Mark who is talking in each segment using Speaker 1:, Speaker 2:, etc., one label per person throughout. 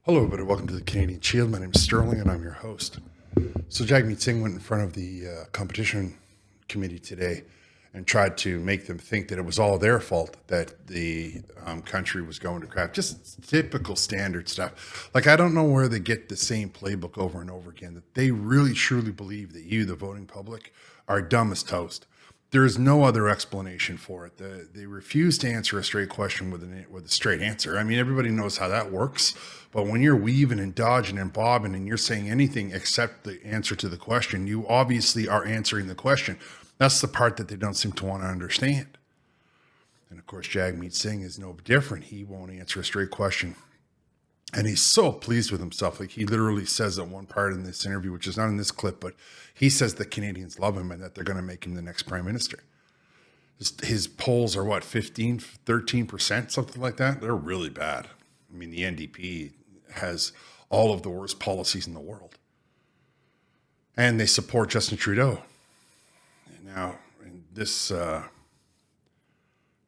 Speaker 1: Hello, everybody. Welcome to the Canadian Shield. My name is Sterling, and I'm your host. So, Jagmeet Singh went in front of the competition committee today and tried to make them think that it was all their fault that the country was going to crap. Just typical standard stuff. Like, I don't know where they get the same playbook over and over again, that they really truly believe that you, the voting public, are dumb as toast. There is no other explanation for it. They refuse to answer a straight question with a straight answer. I mean, everybody knows how that works. But when you're weaving and dodging and bobbing and you're saying anything except the answer to the question, you obviously are answering the question. That's the part that they don't seem to want to understand. And of course, Jagmeet Singh is no different. He won't answer a straight question. And he's so pleased with himself. Like, he literally says at one part in this interview, which is not in this clip, but he says the Canadians love him and that they're going to make him the next prime minister. His polls are what, 15, 13%, something like that? They're really bad. I mean, the NDP has all of the worst policies in the world. And they support Justin Trudeau. Now, in this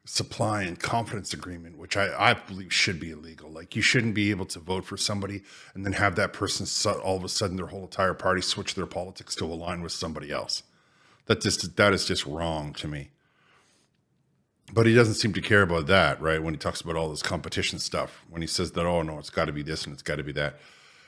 Speaker 1: supply and confidence agreement, which I believe should be illegal. Like, you shouldn't be able to vote for somebody and then have that person all of a sudden their whole entire party switch their politics to align with somebody else. That is just wrong to me. But he doesn't seem to care about that, right? When he talks about all this competition stuff, when he says that, oh no, it's got to be this and it's got to be that.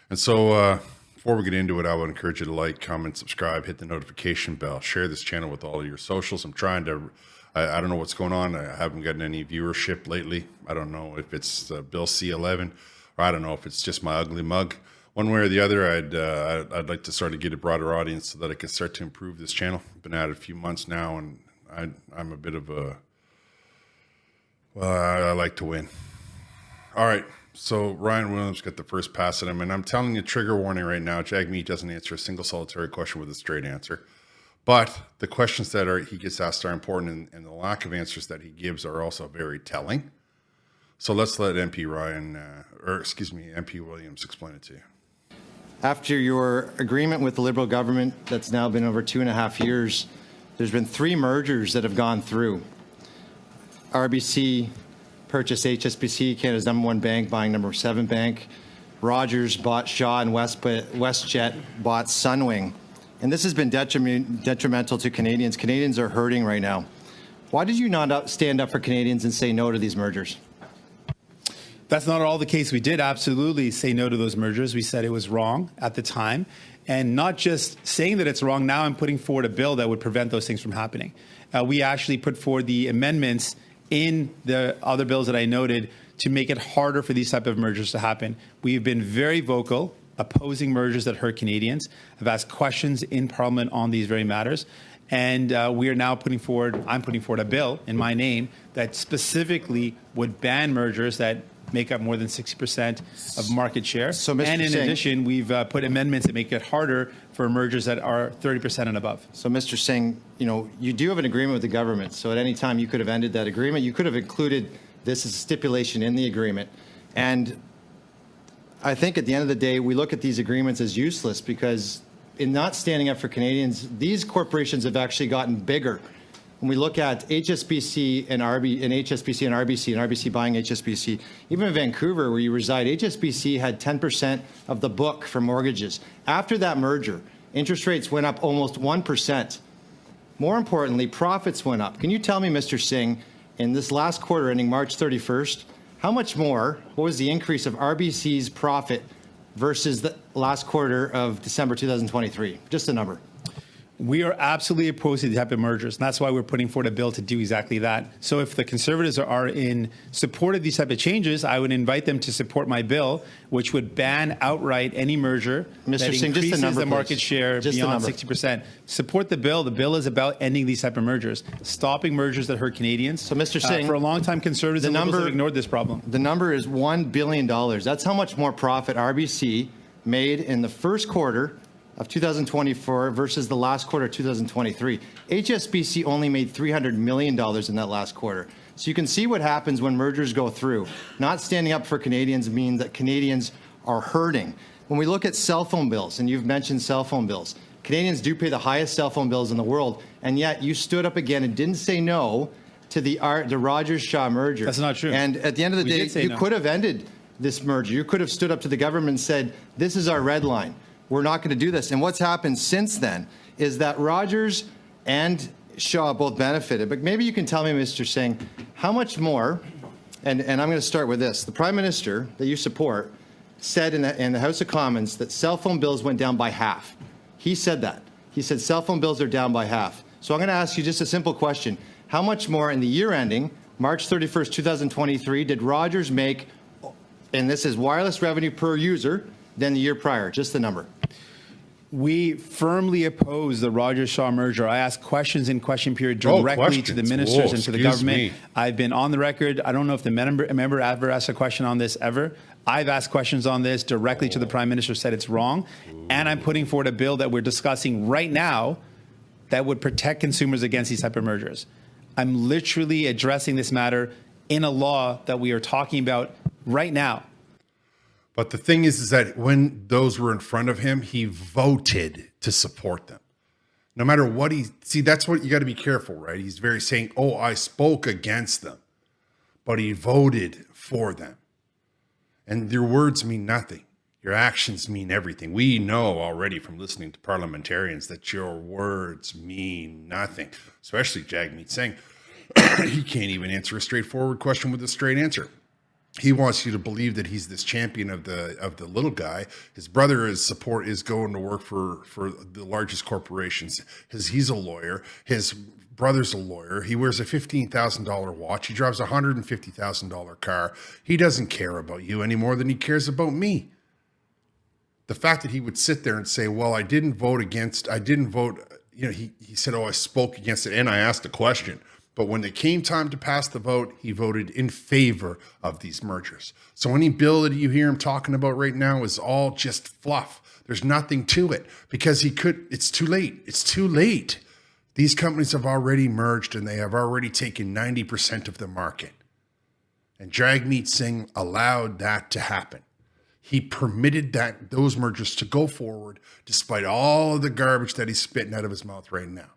Speaker 1: And so before we get into it, I would encourage you to like, comment, subscribe, hit the notification bell, share this channel with all of your socials. I'm trying to, I don't know what's going on. I haven't gotten any viewership lately. I don't know if it's Bill C11 or I don't know if it's just my ugly mug. One way or the other, I'd like to sort of get a broader audience so that I can start to improve this channel. I've been at it a few months now, and I'm a bit of a, well, I like to win. All right. So Ryan Williams got the first pass at him, and I'm telling you, trigger warning right now, Jagmeet doesn't answer a single solitary question with a straight answer. But the questions that he gets asked are important, and the lack of answers that he gives are also very telling. So let's let MP Williams explain it to you.
Speaker 2: After your agreement with the Liberal government that's now been over 2.5 years, there's been 3 mergers that have gone through. RBC purchased HSBC, Canada's #1 bank, buying #7 bank. Rogers bought Shaw, and WestJet bought Sunwing. And this has been detrimental to Canadians. Canadians are hurting right now. Why did you not stand up for Canadians and say no to these mergers?
Speaker 3: That's not all the case. We did absolutely say no to those mergers. We said it was wrong at the time. And not just saying that it's wrong, now I'm putting forward a bill that would prevent those things from happening. We actually put forward the amendments in the other bills that I noted to make it harder for these type of mergers to happen. We've been very vocal opposing mergers that hurt Canadians. I've asked questions in Parliament on these very matters. And we are now I'm putting forward a bill in my name that specifically would ban mergers that make up more than 60% of market share.
Speaker 2: So, Mr.
Speaker 3: And in
Speaker 2: Singh,
Speaker 3: addition, we've put amendments that make it harder for mergers that are 30% and above.
Speaker 2: So, Mr. Singh, you do have an agreement with the government. So at any time you could have ended that agreement. You could have included this as a stipulation in the agreement. And I think at the end of the day, we look at these agreements as useless because in not standing up for Canadians, these corporations have actually gotten bigger. When we look at HSBC and HSBC and RBC buying HSBC, even in Vancouver where you reside, HSBC had 10% of the book for mortgages. After that merger, interest rates went up almost 1%. More importantly, profits went up. Can you tell me, Mr. Singh, in this last quarter ending March 31st, how much more, what was the increase of RBC's profit versus the last quarter of December 2023? Just a number.
Speaker 3: We are absolutely opposed to the type of mergers, and that's why we're putting forward a bill to do exactly that. So if the Conservatives are in support of these type of changes, I would invite them to support my bill, which would ban outright any merger that increases the market share beyond 60%. Support the bill. The bill is about ending these type of mergers, stopping mergers that hurt Canadians.
Speaker 2: So, Mr. Singh,
Speaker 3: for a long time, Conservatives and Liberals have ignored this problem.
Speaker 2: The number is $1 billion. That's how much more profit RBC made in the first quarter of 2024 versus the last quarter of 2023. HSBC only made $300 million in that last quarter. So you can see what happens when mergers go through. Not standing up for Canadians means that Canadians are hurting. When we look at cell phone bills, and you've mentioned cell phone bills, Canadians do pay the highest cell phone bills in the world, and yet you stood up again and didn't say no to the Rogers-Shaw merger.
Speaker 3: That's not true.
Speaker 2: And at the end of the day, you could have ended this merger. You could have stood up to the government and said, this is our red line. We're not going to do this. And what's happened since then is that Rogers and Shaw both benefited. But maybe you can tell me, Mr. Singh, how much more, and I'm going to start with this. The Prime Minister that you support said in the House of Commons that cell phone bills went down by half. He said that. He said cell phone bills are down by half. So I'm going to ask you just a simple question. How much more in the year ending, March 31st, 2023, did Rogers make, and this is wireless revenue per user, than the year prior? Just the number.
Speaker 3: We firmly oppose the Rogers-Shaw merger. I asked questions in question period directly to the ministers and to the government. I've been on the record. I don't know if the member ever asked a question on this ever. I've asked questions on this directly to the Prime Minister, said it's wrong. And I'm putting forward a bill that we're discussing right now that would protect consumers against these type of mergers. I'm literally addressing this matter in a law that we are talking about right now.
Speaker 1: But the thing is that when those were in front of him, he voted to support them. No matter what that's what you got to be careful, right? He's very saying, oh, I spoke against them, but he voted for them. And your words mean nothing. Your actions mean everything. We know already from listening to parliamentarians that your words mean nothing, especially Jagmeet Singh. He can't even answer a straightforward question with a straight answer. He wants you to believe that he's this champion of the little guy. His brother is going to work for the largest corporations. He's a lawyer. His brother's a lawyer. He wears a $15,000 watch. He drives a $150,000 car. He doesn't care about you any more than he cares about me. The fact that he would sit there and say, well, I didn't vote, he said, oh, I spoke against it and I asked a question. But when it came time to pass the vote, he voted in favor of these mergers. So any bill that you hear him talking about right now is all just fluff. There's nothing to it because it's too late. It's too late. These companies have already merged and they have already taken 90% of the market. And Jagmeet Singh allowed that to happen. He permitted those mergers to go forward despite all of the garbage that he's spitting out of his mouth right now.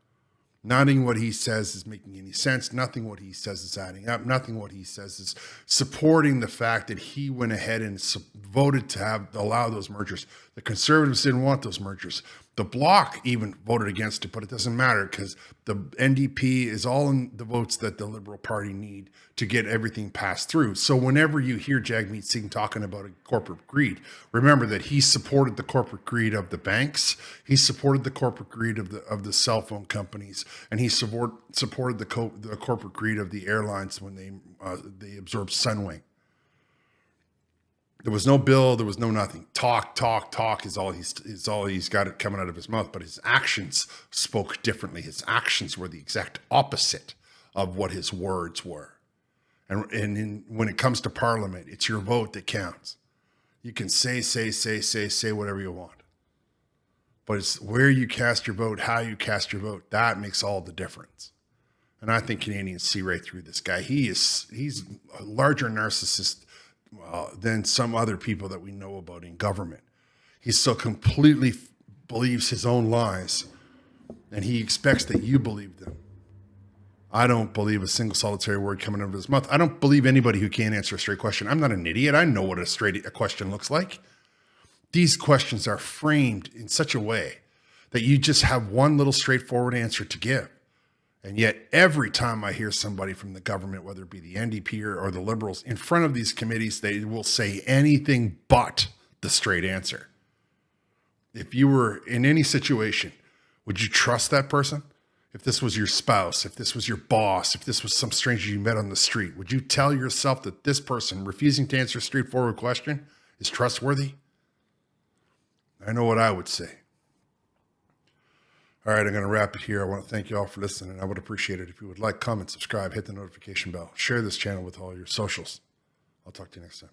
Speaker 1: Nothing what he says is making any sense. Nothing what he says is adding up. Nothing what he says is supporting the fact that he went ahead and voted to allow those mergers. The Conservatives didn't want those mergers. The Bloc even voted against it, but it doesn't matter because the NDP is all in the votes that the Liberal Party need to get everything passed through. So whenever you hear Jagmeet Singh talking about a corporate greed, remember that he supported the corporate greed of the banks, he supported the corporate greed of the cell phone companies, and he supported the corporate greed of the airlines when they absorbed Sunwing. There was no bill. There was no nothing. Talk is all he's got it coming out of his mouth. But his actions spoke differently. His actions were the exact opposite of what his words were. And when it comes to Parliament, it's your vote that counts. You can say whatever you want. But it's where you cast your vote, how you cast your vote. That makes all the difference. And I think Canadians see right through this guy. He's a larger narcissist than some other people that we know about in government. He so completely believes his own lies, and he expects that you believe them. I don't believe a single solitary word coming out of his mouth. I don't believe anybody who can't answer a straight question. I'm not an idiot. I know what a question looks like. These questions are framed in such a way that you just have one little straightforward answer to give. And yet every time I hear somebody from the government, whether it be the NDP or the Liberals, in front of these committees, they will say anything but the straight answer. If you were in any situation, would you trust that person? If this was your spouse, if this was your boss, if this was some stranger you met on the street, would you tell yourself that this person refusing to answer a straightforward question is trustworthy? I know what I would say. All right, I'm going to wrap it here. I want to thank you all for listening. I would appreciate it if you would like, comment, subscribe, hit the notification bell, share this channel with all your socials. I'll talk to you next time.